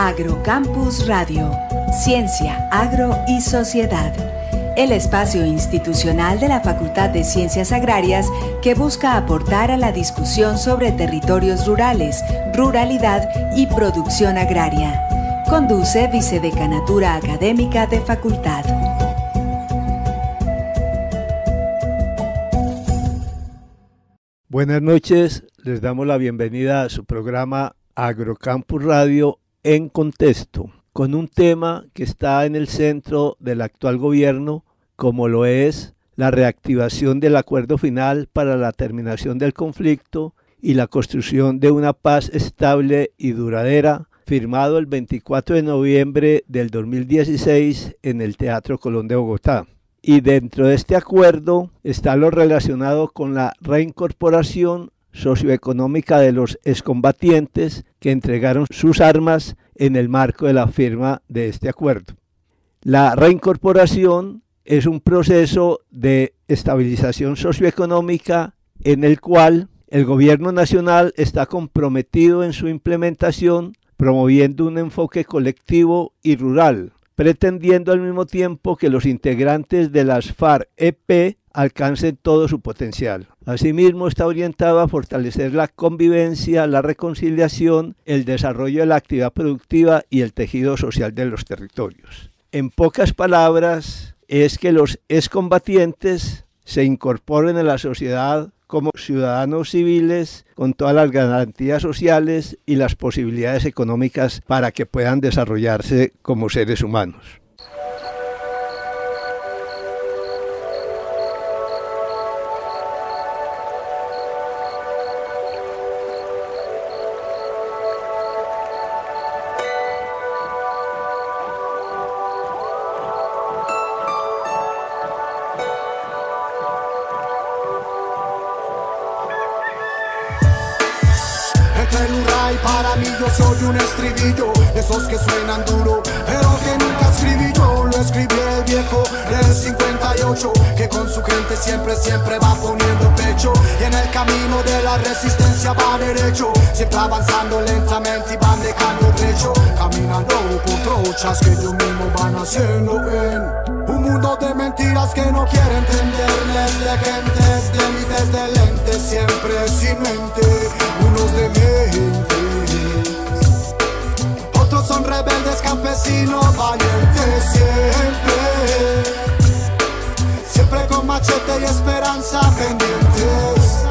Agrocampus Radio, Ciencia, Agro y Sociedad. El espacio institucional de la Facultad de Ciencias Agrarias que busca aportar a la discusión sobre territorios rurales, ruralidad y producción agraria. Conduce Vicedecanatura Académica de Facultad. Buenas noches, les damos la bienvenida a su programa Agrocampus Radio en Contexto, con un tema que está en el centro del actual gobierno, como lo es la reactivación del acuerdo final para la terminación del conflicto y la construcción de una paz estable y duradera, firmado el 24 de noviembre del 2016 en el Teatro Colón de Bogotá. Y dentro de este acuerdo está lo relacionado con la reincorporación socioeconómica de los excombatientes que entregaron sus armas en el marco de la firma de este acuerdo. La reincorporación es un proceso de estabilización socioeconómica en el cual el gobierno nacional está comprometido en su implementación, promoviendo un enfoque colectivo y rural, pretendiendo al mismo tiempo que los integrantes de las FARC-EP alcancen todo su potencial. Asimismo, está orientado a fortalecer la convivencia, la reconciliación, el desarrollo de la actividad productiva y el tejido social de los territorios. En pocas palabras, es que los excombatientes se incorporen a la sociedad como ciudadanos civiles con todas las garantías sociales y las posibilidades económicas para que puedan desarrollarse como seres humanos. Soy un estribillo, esos que suenan duro, pero que nunca escribí yo. Lo escribió el viejo del 58, que con su gente siempre va poniendo pecho. Y en el camino de la resistencia va derecho, siempre avanzando lentamente y van dejando trecho. Caminando por trochas que ellos mismos van haciendo en un mundo de mentiras que no quiere entenderles. De gentes, de élites, de lentes, siempre sin mente, unos de mente. Otros son rebeldes, campesinos, valientes siempre con machete y esperanza pendientes.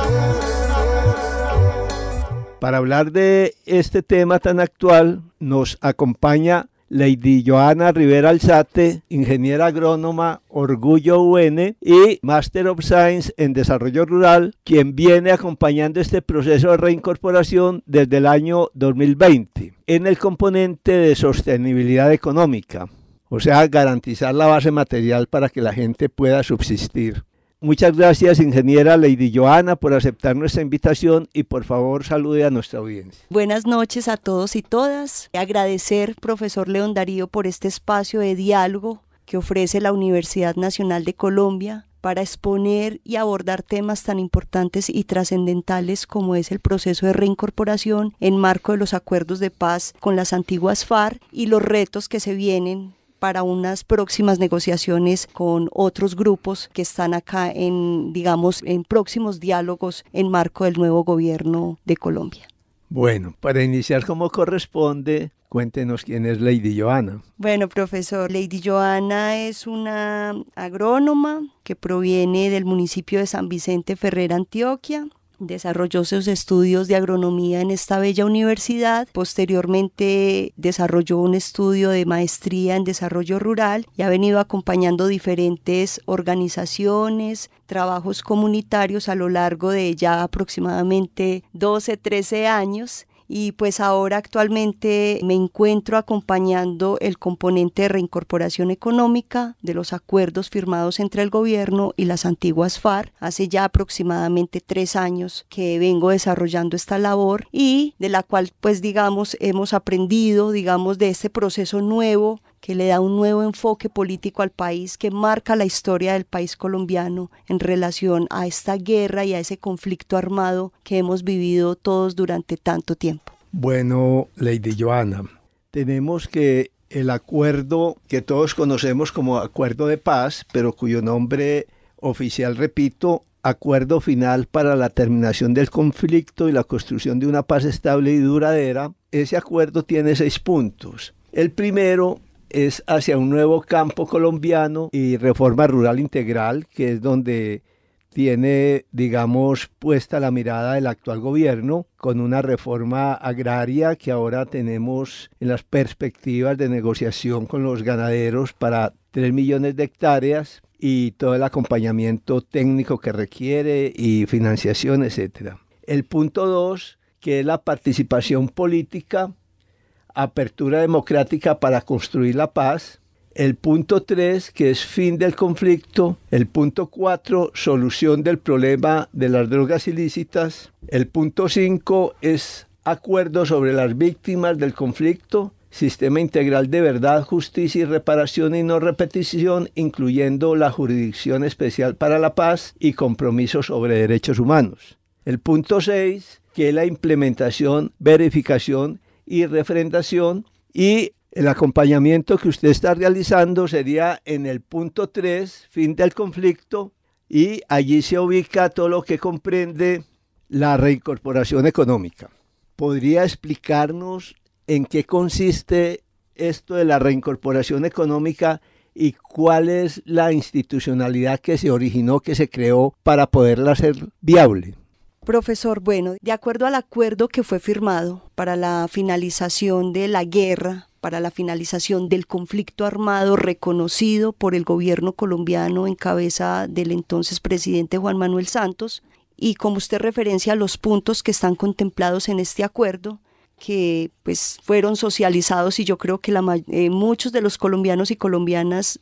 Para hablar de este tema tan actual, nos acompaña Lady Joana Rivera Alzate, ingeniera agrónoma, Orgullo UN y Master of Science en Desarrollo Rural, quien viene acompañando este proceso de reincorporación desde el año 2020 en el componente de sostenibilidad económica, o sea, garantizar la base material para que la gente pueda subsistir. Muchas gracias, ingeniera Lady Joana, por aceptar nuestra invitación y por favor salude a nuestra audiencia. Buenas noches a todos y todas. Agradecer, profesor León Darío, por este espacio de diálogo que ofrece la Universidad Nacional de Colombia para exponer y abordar temas tan importantes y trascendentales como es el proceso de reincorporación en marco de los acuerdos de paz con las antiguas FARC y los retos que se vienen para unas próximas negociaciones con otros grupos que están acá en próximos diálogos en marco del nuevo gobierno de Colombia. Bueno, para iniciar como corresponde, cuéntenos quién es Lady Joana. Bueno, profesor, Lady Joana es una agrónoma que proviene del municipio de San Vicente Ferrer, Antioquia. Desarrolló sus estudios de agronomía en esta bella universidad, posteriormente desarrolló un estudio de maestría en desarrollo rural y ha venido acompañando diferentes organizaciones, trabajos comunitarios a lo largo de ya aproximadamente 12, 13 años. Y pues ahora actualmente me encuentro acompañando el componente de reincorporación económica de los acuerdos firmados entre el gobierno y las antiguas FARC. Hace ya aproximadamente 3 años que vengo desarrollando esta labor y de la cual pues hemos aprendido de este proceso nuevo que le da un nuevo enfoque político al país, que marca la historia del país colombiano en relación a esta guerra y a ese conflicto armado que hemos vivido todos durante tanto tiempo. Bueno, Lady Joana, tenemos que el acuerdo que todos conocemos como Acuerdo de Paz, pero cuyo nombre oficial, repito, Acuerdo Final para la Terminación del Conflicto y la Construcción de una Paz Estable y Duradera, ese acuerdo tiene 6 puntos. El primero es hacia un nuevo campo colombiano y reforma rural integral, que es donde tiene, digamos, puesta la mirada del actual gobierno, con una reforma agraria que ahora tenemos en las perspectivas de negociación con los ganaderos para 3 millones de hectáreas y todo el acompañamiento técnico que requiere y financiación, etc. El punto 2, que es la participación política, apertura democrática para construir la paz. El punto 3, que es fin del conflicto. El punto 4, solución del problema de las drogas ilícitas. El punto 5 es acuerdo sobre las víctimas del conflicto, sistema integral de verdad, justicia y reparación y no repetición, incluyendo la jurisdicción especial para la paz y compromisos sobre derechos humanos. El punto 6, que es la implementación, verificación y refrendación, y el acompañamiento que usted está realizando sería en el punto 3, fin del conflicto, y allí se ubica todo lo que comprende la reincorporación económica. ¿Podría explicarnos en qué consiste esto de la reincorporación económica y cuál es la institucionalidad que se originó, que se creó para poderla hacer viable? Profesor, bueno, de acuerdo al acuerdo que fue firmado para la finalización de la guerra, para la finalización del conflicto armado reconocido por el gobierno colombiano en cabeza del entonces presidente Juan Manuel Santos, y como usted referencia a los puntos que están contemplados en este acuerdo, que pues fueron socializados, y yo creo que muchos de los colombianos y colombianas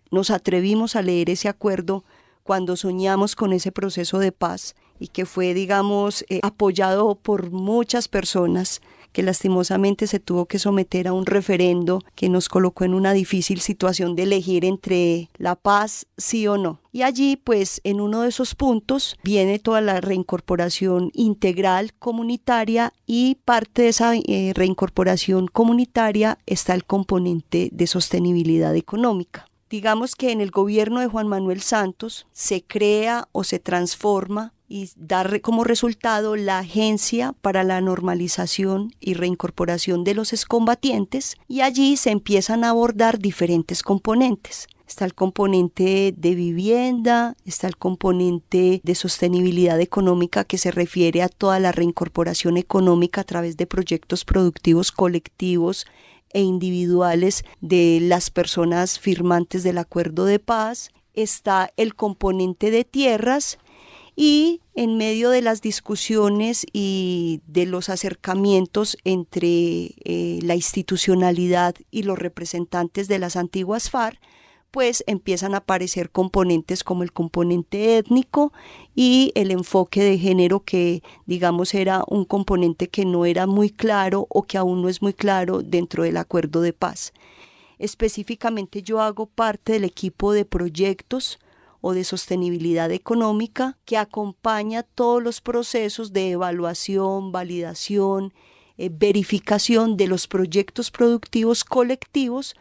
nos atrevimos a leer ese acuerdo cuando soñamos con ese proceso de paz, y que fue, digamos, apoyado por muchas personas, que lastimosamente se tuvo que someter a un referendo que nos colocó en una difícil situación de elegir entre la paz, sí o no. Y allí, pues, en uno de esos puntos viene toda la reincorporación integral comunitaria, y parte de esa reincorporación comunitaria está el componente de sostenibilidad económica. Digamos que en el gobierno de Juan Manuel Santos se crea o se transforma y da como resultado la Agencia para la Normalización y Reincorporación de los Excombatientes, y allí se empiezan a abordar diferentes componentes. Está el componente de vivienda, está el componente de sostenibilidad económica, que se refiere a toda la reincorporación económica a través de proyectos productivos colectivos e individuales de las personas firmantes del acuerdo de paz. Está el componente de tierras, y en medio de las discusiones y de los acercamientos entre la institucionalidad y los representantes de las antiguas FARC, pues empiezan a aparecer componentes como el componente étnico y el enfoque de género, que digamos era un componente que no era muy claro, o que aún no es muy claro dentro del acuerdo de paz. Específicamente yo hago parte del equipo de proyectos o de sostenibilidad económica, que acompaña todos los procesos de evaluación, validación, verificación de los proyectos productivos colectivos,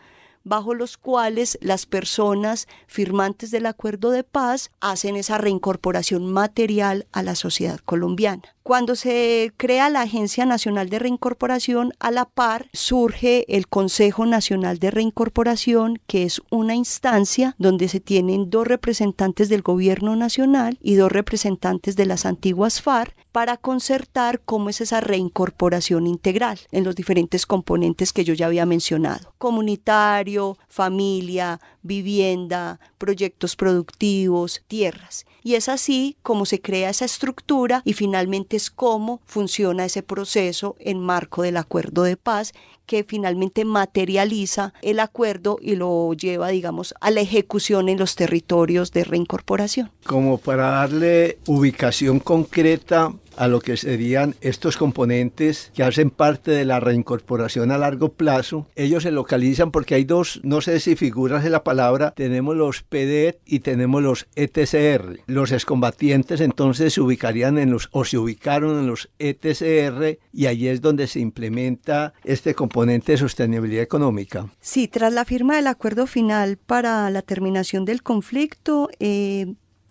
bajo los cuales las personas firmantes del acuerdo de paz hacen esa reincorporación material a la sociedad colombiana. Cuando se crea la Agencia Nacional de Reincorporación, a la par surge el Consejo Nacional de Reincorporación, que es una instancia donde se tienen 2 representantes del gobierno nacional y 2 representantes de las antiguas FARC, para concertar cómo es esa reincorporación integral en los diferentes componentes que yo ya había mencionado: comunitario, familia, vivienda, proyectos productivos, tierras. Y es así como se crea esa estructura, y finalmente es cómo funciona ese proceso en marco del acuerdo de paz, que finalmente materializa el acuerdo y lo lleva, digamos, a la ejecución en los territorios de reincorporación. Como para darle ubicación concreta a lo que serían estos componentes que hacen parte de la reincorporación a largo plazo. Ellos se localizan porque hay dos, no sé si figuras en la palabra, tenemos los PDET y tenemos los ETCR. Los excombatientes entonces se ubicarían se ubicaron en los ETCR, y allí es donde se implementa este componente de sostenibilidad económica. Sí, tras la firma del acuerdo final para la terminación del conflicto,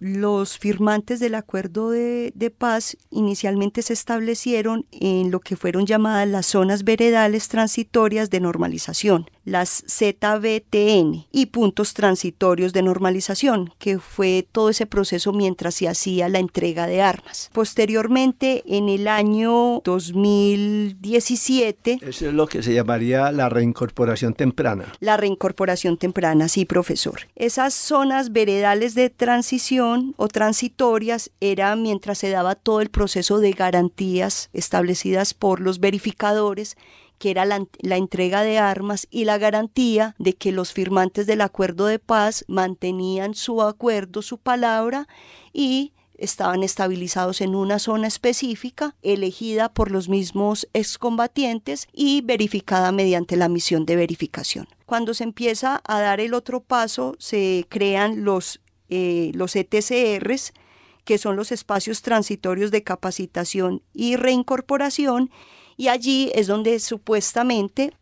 los firmantes del acuerdo de paz inicialmente se establecieron en lo que fueron llamadas las zonas veredales transitorias de normalización, las ZVTN, y puntos transitorios de normalización, que fue todo ese proceso mientras se hacía la entrega de armas. Posteriormente, en el año 2017... Eso es lo que se llamaría la reincorporación temprana. La reincorporación temprana, sí, profesor. Esas zonas veredales de transición o transitorias era mientras se daba todo el proceso de garantías establecidas por los verificadores, que era la entrega de armas y la garantía de que los firmantes del acuerdo de paz mantenían su acuerdo, su palabra, y estaban estabilizados en una zona específica, elegida por los mismos excombatientes y verificada mediante la misión de verificación. Cuando se empieza a dar el otro paso, se crean los ETCRs, que son los espacios transitorios de capacitación y reincorporación, y allí es donde supuestamente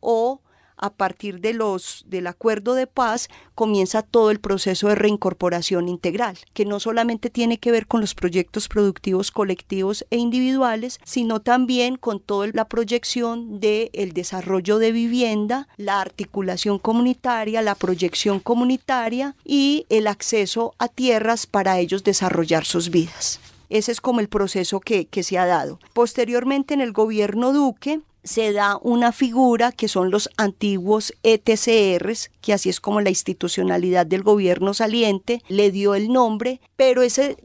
a partir del acuerdo de paz comienza todo el proceso de reincorporación integral, que no solamente tiene que ver con los proyectos productivos colectivos e individuales, sino también con toda la proyección del desarrollo de vivienda, la articulación comunitaria, la proyección comunitaria y el acceso a tierras para ellos desarrollar sus vidas. Ese es como el proceso que se ha dado. Posteriormente, en el gobierno Duque, se da una figura que son los antiguos ETCRs, que así es como la institucionalidad del gobierno saliente le dio el nombre, pero ese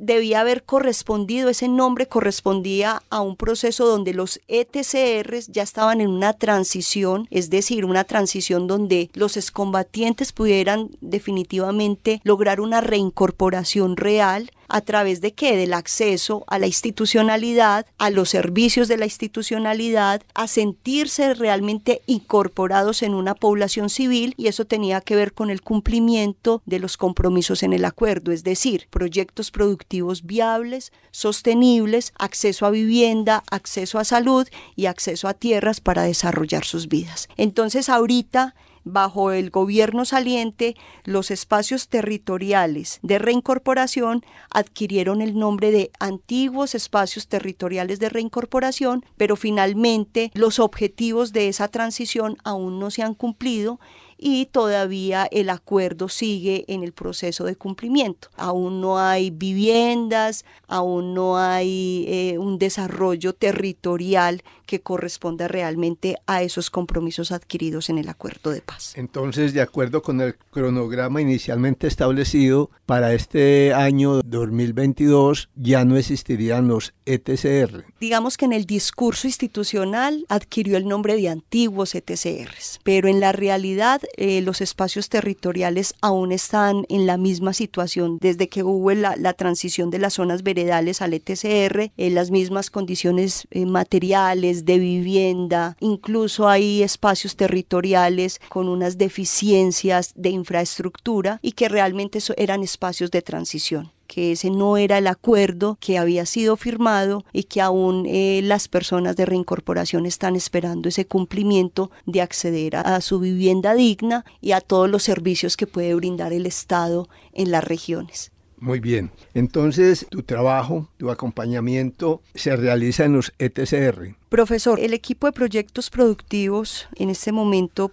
nombre correspondía a un proceso donde los ETCRs ya estaban en una transición, es decir, una transición donde los excombatientes pudieran definitivamente lograr una reincorporación real. ¿A través de qué? Del acceso a la institucionalidad, a los servicios de la institucionalidad, a sentirse realmente incorporados en una población civil, y eso tenía que ver con el cumplimiento de los compromisos en el acuerdo, es decir, proyectos productivos viables, sostenibles, acceso a vivienda, acceso a salud y acceso a tierras para desarrollar sus vidas. Entonces, ahorita, bajo el gobierno saliente, los espacios territoriales de reincorporación adquirieron el nombre de antiguos espacios territoriales de reincorporación, pero finalmente los objetivos de esa transición aún no se han cumplido y todavía el acuerdo sigue en el proceso de cumplimiento. Aún no hay viviendas, aún no hay un desarrollo territorial que corresponda realmente a esos compromisos adquiridos en el acuerdo de paz. Entonces, de acuerdo con el cronograma inicialmente establecido, para este año 2022 ya no existirían los ETCR. Digamos que en el discurso institucional adquirió el nombre de antiguos ETCRs, pero en la realidad los espacios territoriales aún están en la misma situación desde que hubo la transición de las zonas veredales al ETCR, las mismas condiciones materiales, de vivienda, incluso hay espacios territoriales con unas deficiencias de infraestructura y que realmente eran espacios de transición, que ese no era el acuerdo que había sido firmado y que aún las personas de reincorporación están esperando ese cumplimiento de acceder a su vivienda digna y a todos los servicios que puede brindar el Estado en las regiones. Muy bien. Entonces, tu trabajo, tu acompañamiento se realiza en los ETCR. Profesor, el equipo de proyectos productivos en este momento,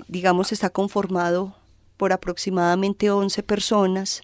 digamos, está conformado por aproximadamente 11 personas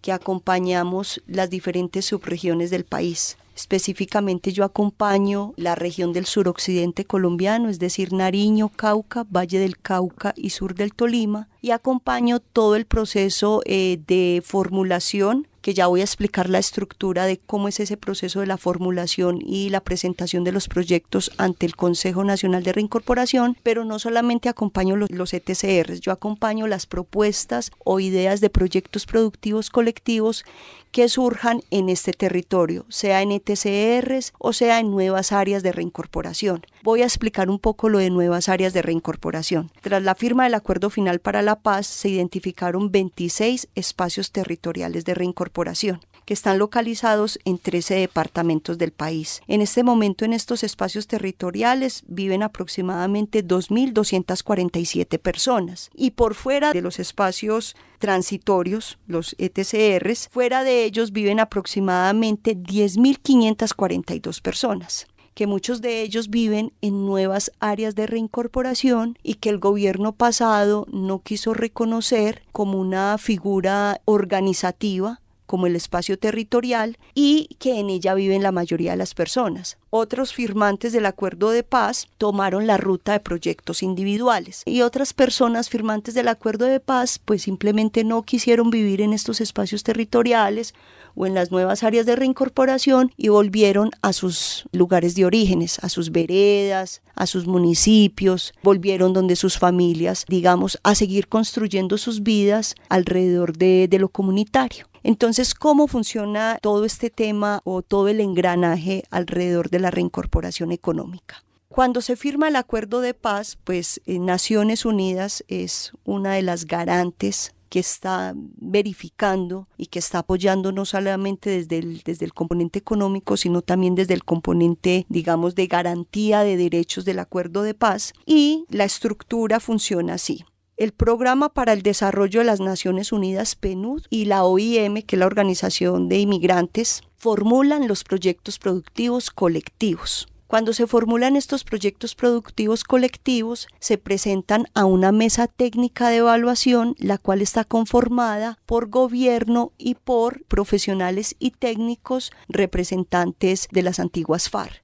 que acompañamos las diferentes subregiones del país. Específicamente yo acompaño la región del suroccidente colombiano, es decir, Nariño, Cauca, Valle del Cauca y sur del Tolima. y acompaño todo el proceso de formulación, que ya voy a explicar la estructura de cómo es ese proceso de la formulación y la presentación de los proyectos ante el Consejo Nacional de Reincorporación, pero no solamente acompaño los ETCRs, yo acompaño las propuestas o ideas de proyectos productivos colectivos que surjan en este territorio, sea en ETCRs o sea en nuevas áreas de reincorporación. Voy a explicar un poco lo de nuevas áreas de reincorporación. Tras la firma del Acuerdo Final para la Paz, se identificaron 26 espacios territoriales de reincorporación que están localizados en 13 departamentos del país. En este momento, en estos espacios territoriales viven aproximadamente 2.247 personas, y por fuera de los espacios transitorios, los ETCRs, fuera de ellos viven aproximadamente 10.542 personas, que muchos de ellos viven en nuevas áreas de reincorporación y que el gobierno pasado no quiso reconocer como una figura organizativa, como el espacio territorial, y que en ella viven la mayoría de las personas. Otros firmantes del Acuerdo de Paz tomaron la ruta de proyectos individuales, y otras personas firmantes del Acuerdo de Paz pues simplemente no quisieron vivir en estos espacios territoriales o en las nuevas áreas de reincorporación y volvieron a sus lugares de orígenes, a sus veredas, a sus municipios, volvieron donde sus familias, digamos, a seguir construyendo sus vidas alrededor de lo comunitario. Entonces, ¿cómo funciona todo este tema o todo el engranaje alrededor de la reincorporación económica? Cuando se firma el Acuerdo de Paz, pues Naciones Unidas es una de las garantes que está verificando y que está apoyando no solamente desde el componente económico, sino también desde el componente, digamos, de garantía de derechos del Acuerdo de Paz, y la estructura funciona así. El Programa para el Desarrollo de las Naciones Unidas, PNUD, y la OIM, que es la Organización de Inmigrantes, formulan los proyectos productivos colectivos. Cuando se formulan estos proyectos productivos colectivos, se presentan a una mesa técnica de evaluación, la cual está conformada por gobierno y por profesionales y técnicos representantes de las antiguas FARC.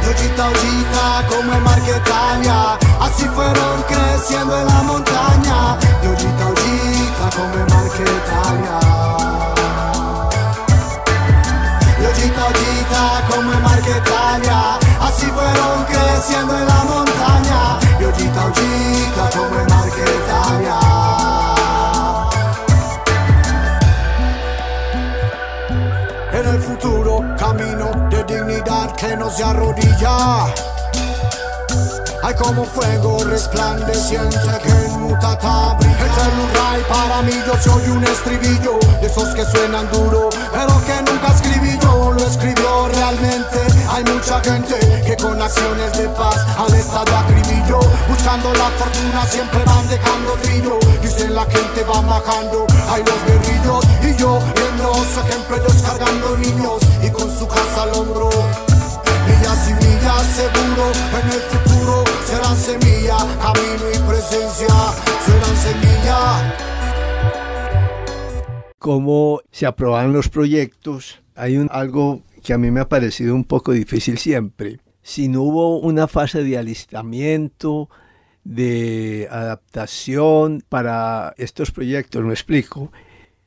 Ollita, ollita, como el mar que Italia, así fueron creciendo en la montaña. Y ollita, ollita, como el mar que Italia. Y ollita, ollita, como el mar que Italia, así fueron creciendo en la montaña. Y ollita, ollita, como el mar que Italia. En el futuro camino de dignidad que no se arrodilla. Hay como fuego resplandeciente que inmuta brilla. Eterno Ray, para mí yo soy un estribillo de esos que suenan duro, pero que nunca escribí yo, lo escribió realmente. Hay mucha gente que con acciones de paz al estado acribillo, buscando la fortuna siempre van dejando brillo. Dicen la gente va bajando, hay los guerrillos, y yo viendo su ejemplo descargando niños y con su casa al hombro. Millas y millas seguro, en el futuro serán semilla, camino y presencia serán semilla. ¿Cómo se aprobaban los proyectos? Hay algo que a mí me ha parecido un poco difícil siempre. Si no hubo una fase de alistamiento, de adaptación para estos proyectos, me explico.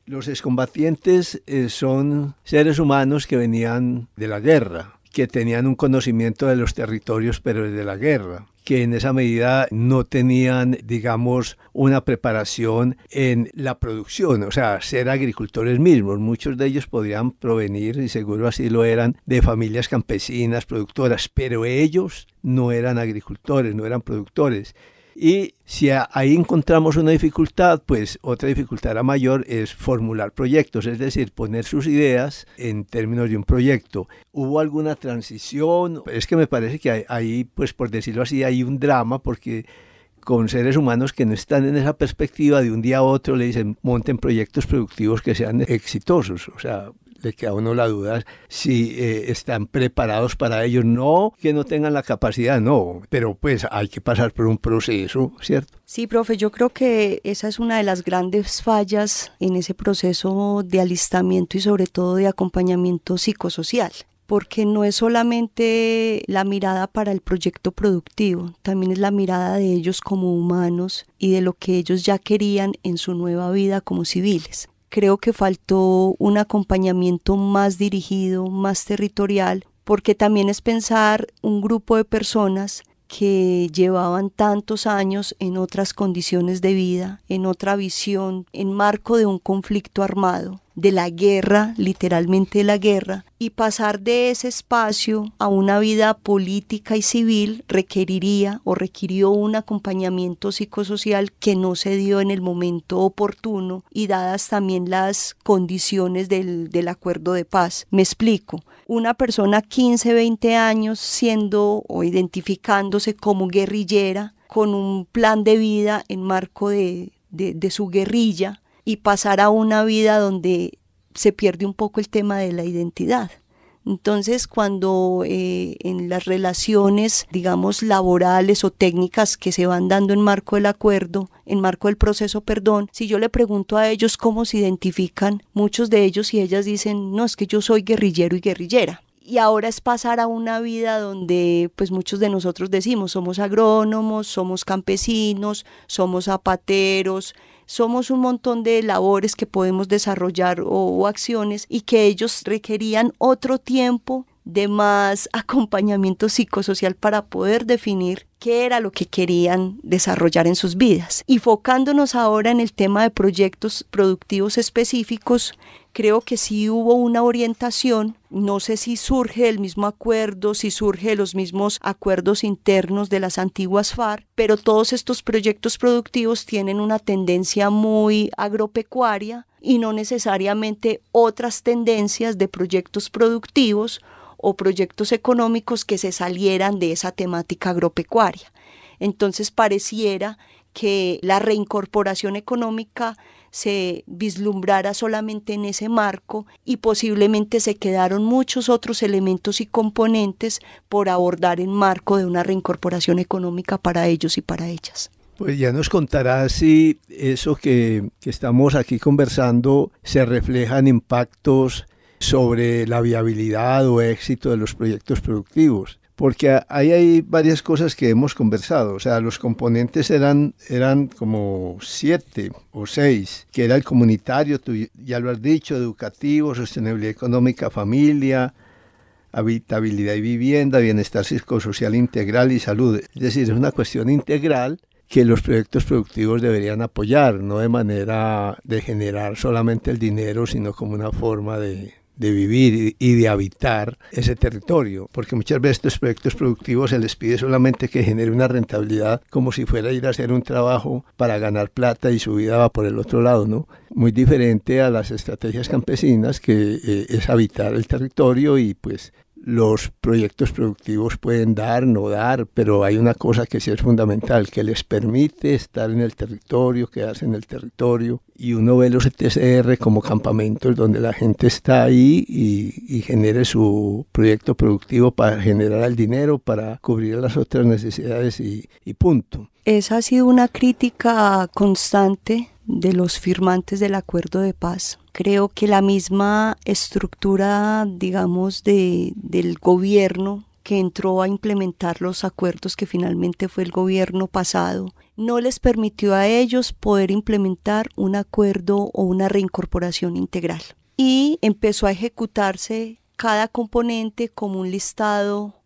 Los excombatientes son seres humanos que venían de la guerra, que tenían un conocimiento de los territorios, pero desde la guerra, que en esa medida no tenían, digamos, una preparación en la producción, o sea, ser agricultores mismos. Muchos de ellos podrían provenir, y seguro así lo eran, de familias campesinas, productoras, pero ellos no eran agricultores, no eran productores. Y si ahí encontramos una dificultad, pues otra dificultad mayor es formular proyectos, es decir, poner sus ideas en términos de un proyecto. ¿Hubo alguna transición? Es que me parece que ahí, pues por decirlo así, hay un drama, porque con seres humanos que no están en esa perspectiva, de un día a otro le dicen monten proyectos productivos que sean exitosos, o sea, le queda a uno la duda si están preparados para ello. No que no tengan la capacidad, no, pero pues hay que pasar por un proceso, ¿cierto? Sí, profe, yo creo que esa es una de las grandes fallas en ese proceso de alistamiento y sobre todo de acompañamiento psicosocial, porque no es solamente la mirada para el proyecto productivo, también es la mirada de ellos como humanos y de lo que ellos ya querían en su nueva vida como civiles. Creo que faltó un acompañamiento más dirigido, más territorial, porque también es pensar un grupo de personas que llevaban tantos años en otras condiciones de vida, en otra visión, en marco de un conflicto armado, de la guerra, literalmente de la guerra, y pasar de ese espacio a una vida política y civil requirió un acompañamiento psicosocial que no se dio en el momento oportuno y dadas también las condiciones del acuerdo de paz. Me explico. Una persona 15, 20 años siendo o identificándose como guerrillera con un plan de vida en marco de su guerrilla y pasar a una vida donde se pierde un poco el tema de la identidad. Entonces, cuando en las relaciones, digamos, laborales o técnicas que se van dando en marco del acuerdo, en marco del proceso, si yo le pregunto a ellos cómo se identifican, muchos de ellos y ellas dicen, no, es que yo soy guerrillero y guerrillera. Y ahora es pasar a una vida donde pues muchos de nosotros decimos, somos agrónomos, somos campesinos, somos zapateros, somos un montón de labores que podemos desarrollar o acciones y que ellos requerían otro tiempo de más acompañamiento psicosocial para poder definir qué era lo que querían desarrollar en sus vidas. Y focándonos ahora en el tema de proyectos productivos específicos, creo que sí hubo una orientación, no sé si surge del mismo acuerdo, si surge de los mismos acuerdos internos de las antiguas FARC, pero todos estos proyectos productivos tienen una tendencia muy agropecuaria y no necesariamente otras tendencias de proyectos productivos o proyectos económicos que se salieran de esa temática agropecuaria. Entonces pareciera que la reincorporación económica se vislumbrara solamente en ese marco y posiblemente se quedaron muchos otros elementos y componentes por abordar en marco de una reincorporación económica para ellos y para ellas. Pues ya nos contará si eso que estamos aquí conversando se refleja en impactos sobre la viabilidad o éxito de los proyectos productivos. Porque ahí hay varias cosas que hemos conversado, o sea, los componentes eran como 7 o 6, que era el comunitario, tú ya lo has dicho, educativo, sostenibilidad económica, familia, habitabilidad y vivienda, bienestar psicosocial integral y salud. Es decir, es una cuestión integral que los proyectos productivos deberían apoyar, no de manera de generar solamente el dinero, sino como una forma de vivir y de habitar ese territorio, porque muchas veces estos proyectos productivos se les pide solamente que genere una rentabilidad como si fuera a ir a hacer un trabajo para ganar plata y su vida va por el otro lado, ¿no? Muy diferente a las estrategias campesinas que es habitar el territorio y pues los proyectos productivos pueden dar, no dar, pero hay una cosa que sí es fundamental, que les permite estar en el territorio, quedarse en el territorio, y uno ve los ETCR como campamentos donde la gente está ahí y genere su proyecto productivo para generar el dinero, para cubrir las otras necesidades y punto. Esa ha sido una crítica constante de los firmantes del acuerdo de paz. Creo que la misma estructura, digamos, del gobierno que entró a implementar los acuerdos, que finalmente fue el gobierno pasado, no les permitió a ellos poder implementar un acuerdo o una reincorporación integral. Y empezó a ejecutarse cada componente como un listado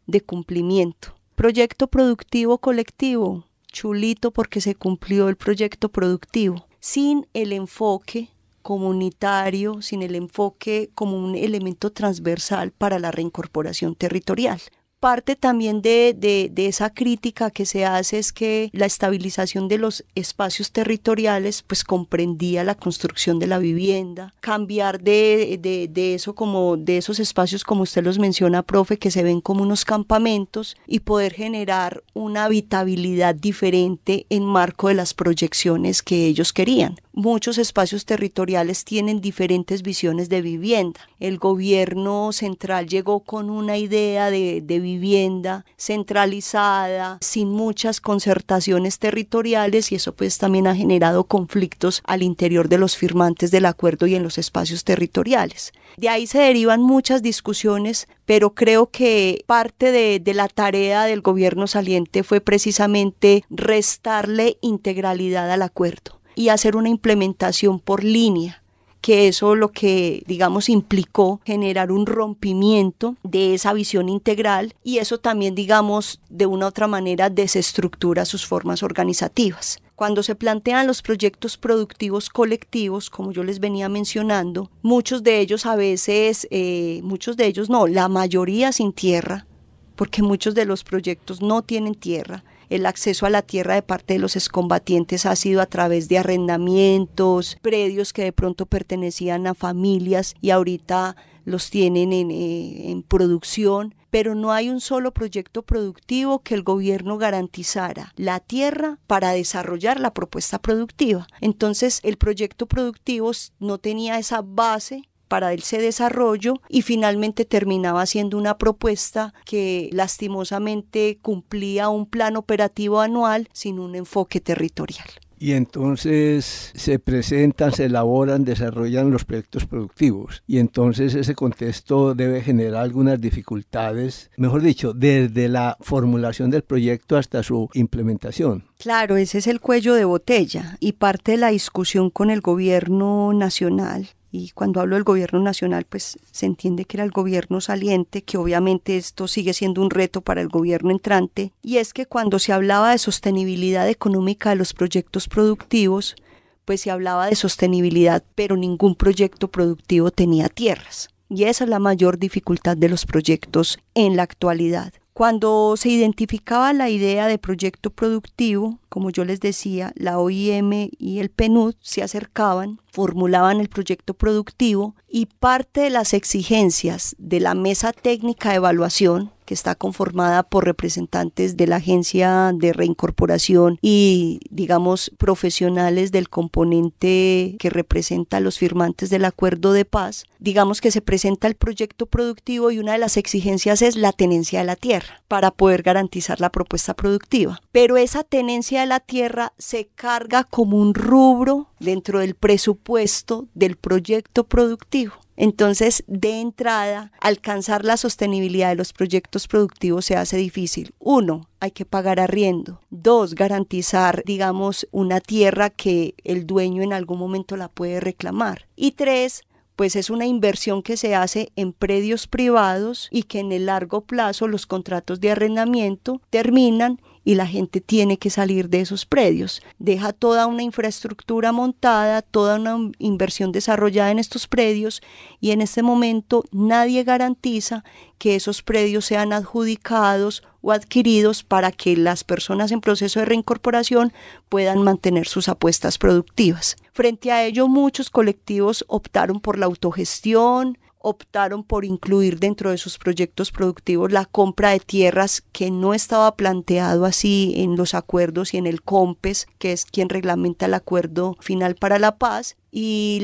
de cumplimiento. Proyecto productivo colectivo, chulito porque se cumplió el proyecto productivo, sin el enfoque comunitario, sin el enfoque como un elemento transversal para la reincorporación territorial. Parte también de esa crítica que se hace es que la estabilización de los espacios territoriales pues comprendía la construcción de la vivienda, cambiar de eso como de esos espacios como usted los menciona, profe, que se ven como unos campamentos y poder generar una habitabilidad diferente en marco de las proyecciones que ellos querían. Muchos espacios territoriales tienen diferentes visiones de vivienda. El gobierno central llegó con una idea de vivienda vivienda centralizada, sin muchas concertaciones territoriales, y eso pues también ha generado conflictos al interior de los firmantes del acuerdo y en los espacios territoriales. De ahí se derivan muchas discusiones, pero creo que parte de la tarea del gobierno saliente fue precisamente restarle integralidad al acuerdo y hacer una implementación por línea, que eso lo que, digamos, implicó generar un rompimiento de esa visión integral, y eso también, digamos, de una u otra manera desestructura sus formas organizativas. Cuando se plantean los proyectos productivos colectivos, como yo les venía mencionando, muchos de ellos a veces, la mayoría sin tierra, porque muchos de los proyectos no tienen tierra. El acceso a la tierra de parte de los excombatientes ha sido a través de arrendamientos, predios que de pronto pertenecían a familias y ahorita los tienen en producción, pero no hay un solo proyecto productivo que el gobierno garantizara la tierra para desarrollar la propuesta productiva. Entonces el proyecto productivo no tenía esa base para ese desarrollo y finalmente terminaba siendo una propuesta que lastimosamente cumplía un plan operativo anual sin un enfoque territorial. Y entonces se presentan, se elaboran, desarrollan los proyectos productivos. Y entonces ese contexto debe generar algunas dificultades, mejor dicho, desde la formulación del proyecto hasta su implementación. Claro, ese es el cuello de botella y parte de la discusión con el gobierno nacional. Y cuando hablo del gobierno nacional, pues se entiende que era el gobierno saliente, que obviamente esto sigue siendo un reto para el gobierno entrante, y es que cuando se hablaba de sostenibilidad económica de los proyectos productivos, pues se hablaba de sostenibilidad, pero ningún proyecto productivo tenía tierras. Y esa es la mayor dificultad de los proyectos en la actualidad. Cuando se identificaba la idea de proyecto productivo, como yo les decía, la OIM y el PNUD se acercaban, formulaban el proyecto productivo y parte de las exigencias de la mesa técnica de evaluación, que está conformada por representantes de la Agencia de Reincorporación y, digamos, profesionales del componente que representa a los firmantes del acuerdo de paz, digamos que se presenta el proyecto productivo y una de las exigencias es la tenencia de la tierra para poder garantizar la propuesta productiva. Pero esa tenencia de la tierra se carga como un rubro dentro del presupuesto del proyecto productivo. Entonces, de entrada, alcanzar la sostenibilidad de los proyectos productivos se hace difícil. 1, hay que pagar arriendo. 2, garantizar, digamos, una tierra que el dueño en algún momento la puede reclamar. Y 3, pues es una inversión que se hace en predios privados y que en el largo plazo los contratos de arrendamiento terminan y la gente tiene que salir de esos predios. Deja toda una infraestructura montada, toda una inversión desarrollada en estos predios y en este momento nadie garantiza que esos predios sean adjudicados o adquiridos para que las personas en proceso de reincorporación puedan mantener sus apuestas productivas. Frente a ello, muchos colectivos optaron por la autogestión, optaron por incluir dentro de sus proyectos productivos la compra de tierras que no estaba planteado así en los acuerdos y en el COMPES, que es quien reglamenta el acuerdo final para la paz. Y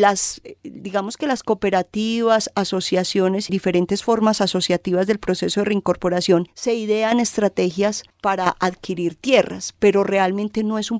digamos que las cooperativas, asociaciones, diferentes formas asociativas del proceso de reincorporación se idean estrategias para adquirir tierras, pero realmente no es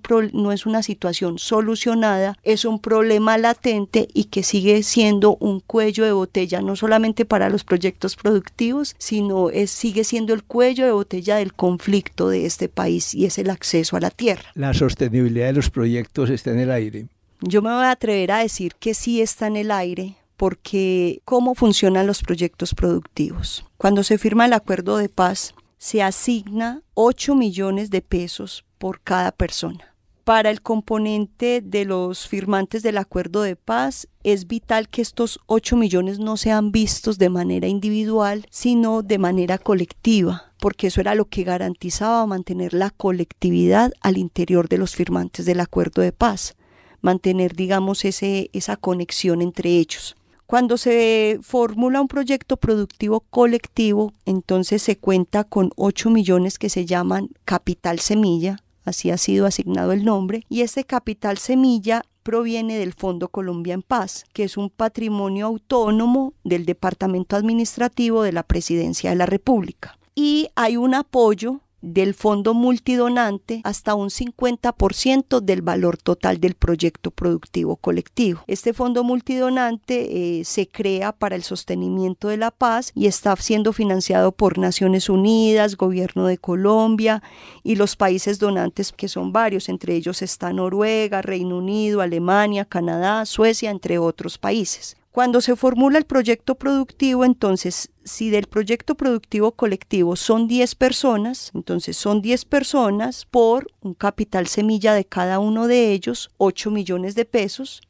una situación solucionada, es un problema latente y que sigue siendo un cuello de botella no solamente para los proyectos productivos, sino sigue siendo el cuello de botella del conflicto de este país y es el acceso a la tierra. La sostenibilidad de los proyectos está en el aire. Yo me voy a atrever a decir que sí está en el aire, porque ¿cómo funcionan los proyectos productivos? Cuando se firma el acuerdo de paz, se asigna 8 millones de pesos por cada persona. Para el componente de los firmantes del acuerdo de paz, es vital que estos 8 millones no sean vistos de manera individual, sino de manera colectiva, porque eso era lo que garantizaba mantener la colectividad al interior de los firmantes del acuerdo de paz. Mantener, digamos, esa conexión entre ellos. Cuando se formula un proyecto productivo colectivo, entonces se cuenta con 8 millones que se llaman capital semilla, así ha sido asignado el nombre, y ese capital semilla proviene del Fondo Colombia en Paz, que es un patrimonio autónomo del Departamento Administrativo de la Presidencia de la República. y hay un apoyo del fondo multidonante hasta un 50% del valor total del proyecto productivo colectivo. Este fondo multidonante se crea para el sostenimiento de la paz y está siendo financiado por Naciones Unidas, Gobierno de Colombia y los países donantes, que son varios, entre ellos está Noruega, Reino Unido, Alemania, Canadá, Suecia, entre otros países. Cuando se formula el proyecto productivo, entonces, si del proyecto productivo colectivo son 10 personas, entonces son 10 personas por un capital semilla de cada uno de ellos, 8 millones de pesos.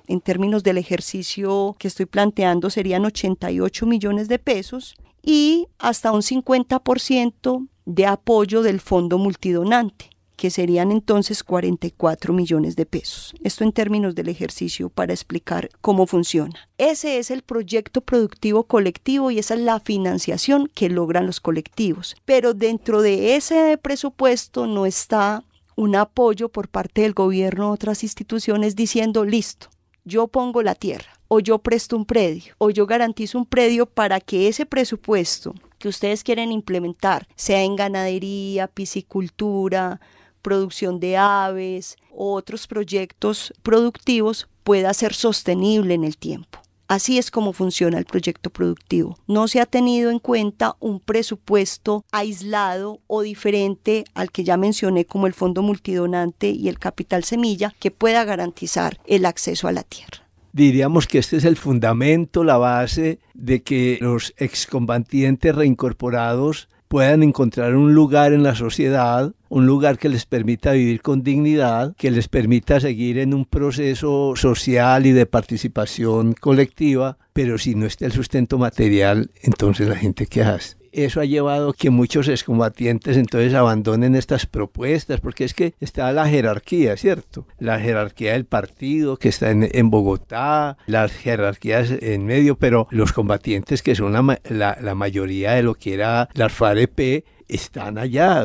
En términos del ejercicio que estoy planteando, serían 88 millones de pesos y hasta un 50% de apoyo del fondo multidonante, que serían entonces 44 millones de pesos. Esto en términos del ejercicio para explicar cómo funciona. Ese es el proyecto productivo colectivo y esa es la financiación que logran los colectivos. Pero dentro de ese presupuesto no está un apoyo por parte del gobierno o otras instituciones diciendo, listo, yo pongo la tierra, o yo presto un predio, o yo garantizo un predio para que ese presupuesto que ustedes quieren implementar, sea en ganadería, piscicultura, producción de aves o otros proyectos productivos, pueda ser sostenible en el tiempo. Así es como funciona el proyecto productivo. No se ha tenido en cuenta un presupuesto aislado o diferente al que ya mencioné, como el fondo multidonante y el capital semilla, que pueda garantizar el acceso a la tierra. Diríamos que este es el fundamento, la base de que los excombatientes reincorporados puedan encontrar un lugar en la sociedad, un lugar que les permita vivir con dignidad, que les permita seguir en un proceso social y de participación colectiva, pero si no está el sustento material, entonces la gente ¿qué hace? Eso ha llevado a que muchos excombatientes entonces abandonen estas propuestas, porque es que está la jerarquía, ¿cierto? La jerarquía del partido que está en Bogotá, las jerarquías en medio, pero los combatientes que son la mayoría de lo que era las FAREP, están allá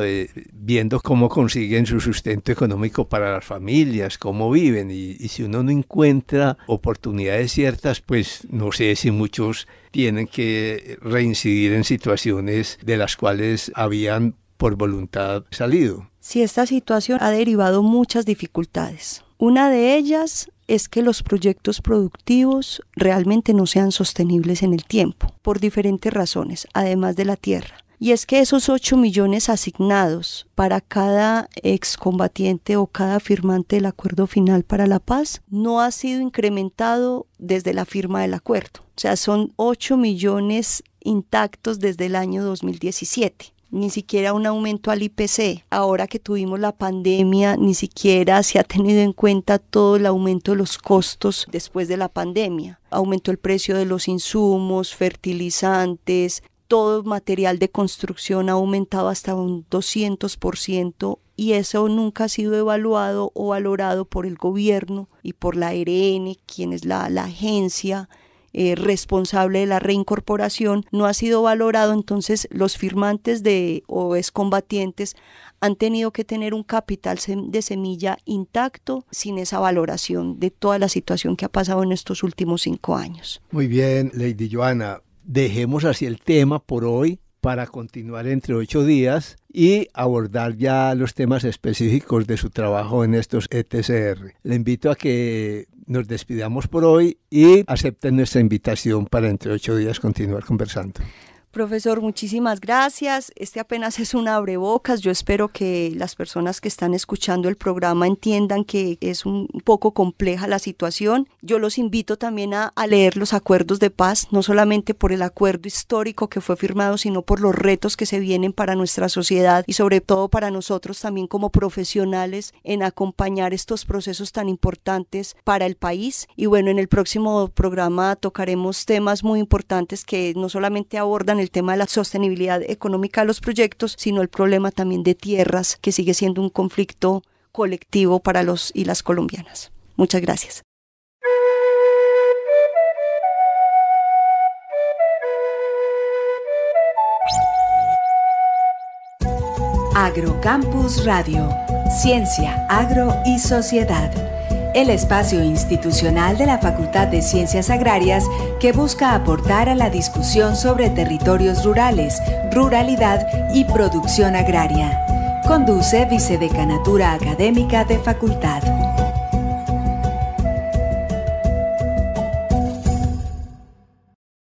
viendo cómo consiguen su sustento económico para las familias, cómo viven, y si uno no encuentra oportunidades ciertas, pues no sé si muchos tienen que reincidir en situaciones de las cuales habían por voluntad salido. Sí, esta situación ha derivado muchas dificultades. Una de ellas es que los proyectos productivos realmente no sean sostenibles en el tiempo, por diferentes razones, además de la tierra. Y es que esos 8 millones asignados para cada excombatiente o cada firmante del acuerdo final para la paz no ha sido incrementado desde la firma del acuerdo. O sea, son 8 millones intactos desde el año 2017. Ni siquiera un aumento al IPC. Ahora que tuvimos la pandemia, ni siquiera se ha tenido en cuenta todo el aumento de los costos después de la pandemia. Aumentó el precio de los insumos, fertilizantes, todo material de construcción ha aumentado hasta un 200% y eso nunca ha sido evaluado o valorado por el gobierno y por la ERN, quien es la agencia responsable de la reincorporación. No ha sido valorado, entonces los firmantes o excombatientes han tenido que tener un capital de semilla intacto sin esa valoración de toda la situación que ha pasado en estos últimos 5 años. Muy bien, Lady Johanna. Dejemos así el tema por hoy para continuar entre 8 días y abordar ya los temas específicos de su trabajo en estos ETCR. Le invito a que nos despidamos por hoy y acepten nuestra invitación para entre 8 días continuar conversando. Profesor, muchísimas gracias. Este apenas es un abrebocas. Yo espero que las personas que están escuchando el programa entiendan que es un poco compleja la situación. Yo los invito también a leer los acuerdos de paz, no solamente por el acuerdo histórico que fue firmado, sino por los retos que se vienen para nuestra sociedad y sobre todo para nosotros también como profesionales en acompañar estos procesos tan importantes para el país. Y bueno, en el próximo programa tocaremos temas muy importantes que no solamente abordan el tema de la sostenibilidad económica de los proyectos, sino el problema también de tierras, que sigue siendo un conflicto colectivo para los y las colombianas. Muchas gracias. Agrocampus Radio, Ciencia, Agro y Sociedad. el espacio institucional de la Facultad de Ciencias Agrarias que busca aportar a la discusión sobre territorios rurales, ruralidad y producción agraria. Conduce Vicedecanatura Académica de Facultad.